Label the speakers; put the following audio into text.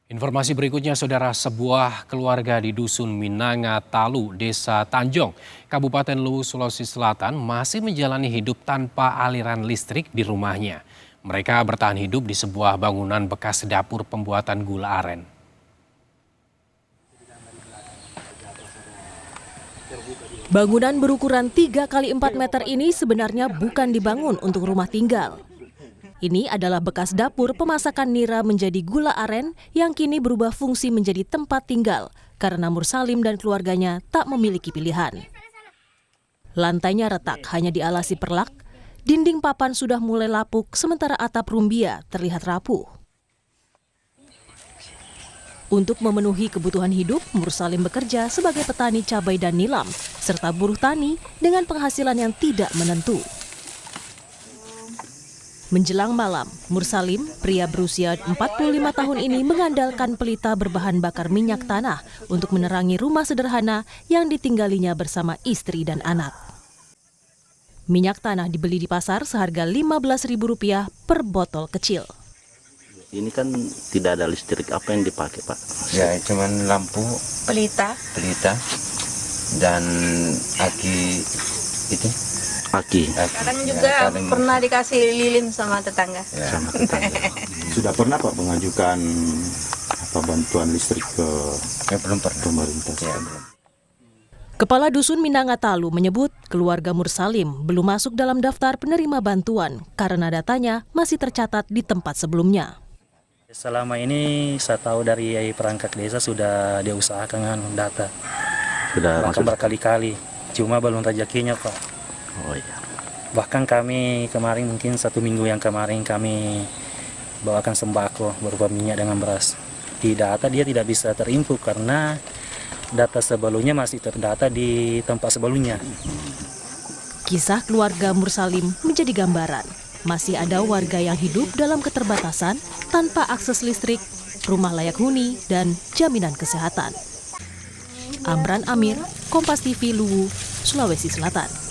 Speaker 1: Informasi berikutnya, saudara, sebuah keluarga di Dusun Minanga Talu, Desa Tanjong, Kabupaten Luwu, Sulawesi Selatan masih menjalani hidup tanpa aliran listrik di rumahnya. Mereka bertahan hidup di sebuah bangunan bekas dapur pembuatan gula aren.
Speaker 2: Bangunan berukuran 3 x 4 meter ini sebenarnya bukan dibangun untuk rumah tinggal. Ini adalah bekas dapur pemasakan nira menjadi gula aren yang kini berubah fungsi menjadi tempat tinggal karena Mursalim dan keluarganya tak memiliki pilihan. Lantainya retak, hanya dialasi perlak, dinding papan sudah mulai lapuk sementara atap rumbia terlihat rapuh. Untuk memenuhi kebutuhan hidup, Mursalim bekerja sebagai petani cabai dan nilam, serta buruh tani dengan penghasilan yang tidak menentu. Menjelang malam, Mursalim, pria berusia 45 tahun ini mengandalkan pelita berbahan bakar minyak tanah untuk menerangi rumah sederhana yang ditinggalinya bersama istri dan anak. Minyak tanah dibeli di pasar seharga Rp15.000 per botol kecil.
Speaker 3: Ini kan tidak ada listrik, apa yang dipakai, Pak?
Speaker 4: Ya, cuman lampu, pelita, dan aki itu.
Speaker 3: Aki.
Speaker 5: Kadang juga pernah dikasih lilin sama tetangga.
Speaker 4: Ya.
Speaker 3: Sama tetangga.
Speaker 6: Sudah pernah Pak mengajukan bantuan listrik ke
Speaker 4: Belum pernah.
Speaker 6: pemerintah?
Speaker 4: Ya.
Speaker 2: Kepala Dusun Minanga Talu menyebut keluarga Mursalim belum masuk dalam daftar penerima bantuan karena datanya masih tercatat di tempat sebelumnya.
Speaker 7: Selama ini saya tahu dari perangkat desa sudah diusahakan data. Bahkan berkali-kali, cuma belum rezekinya, Pak.
Speaker 3: Oh iya.
Speaker 7: Bahkan kami kemarin, mungkin 1 minggu yang kemarin, kami bawakan sembako berupa minyak dengan beras. Di data dia tidak bisa terinput karena data sebelumnya masih terdata di tempat sebelumnya.
Speaker 2: Kisah keluarga Mursalim menjadi gambaran. Masih ada warga yang hidup dalam keterbatasan tanpa akses listrik, rumah layak huni, dan jaminan kesehatan. Amran Amir, Kompas TV Luwu, Sulawesi Selatan.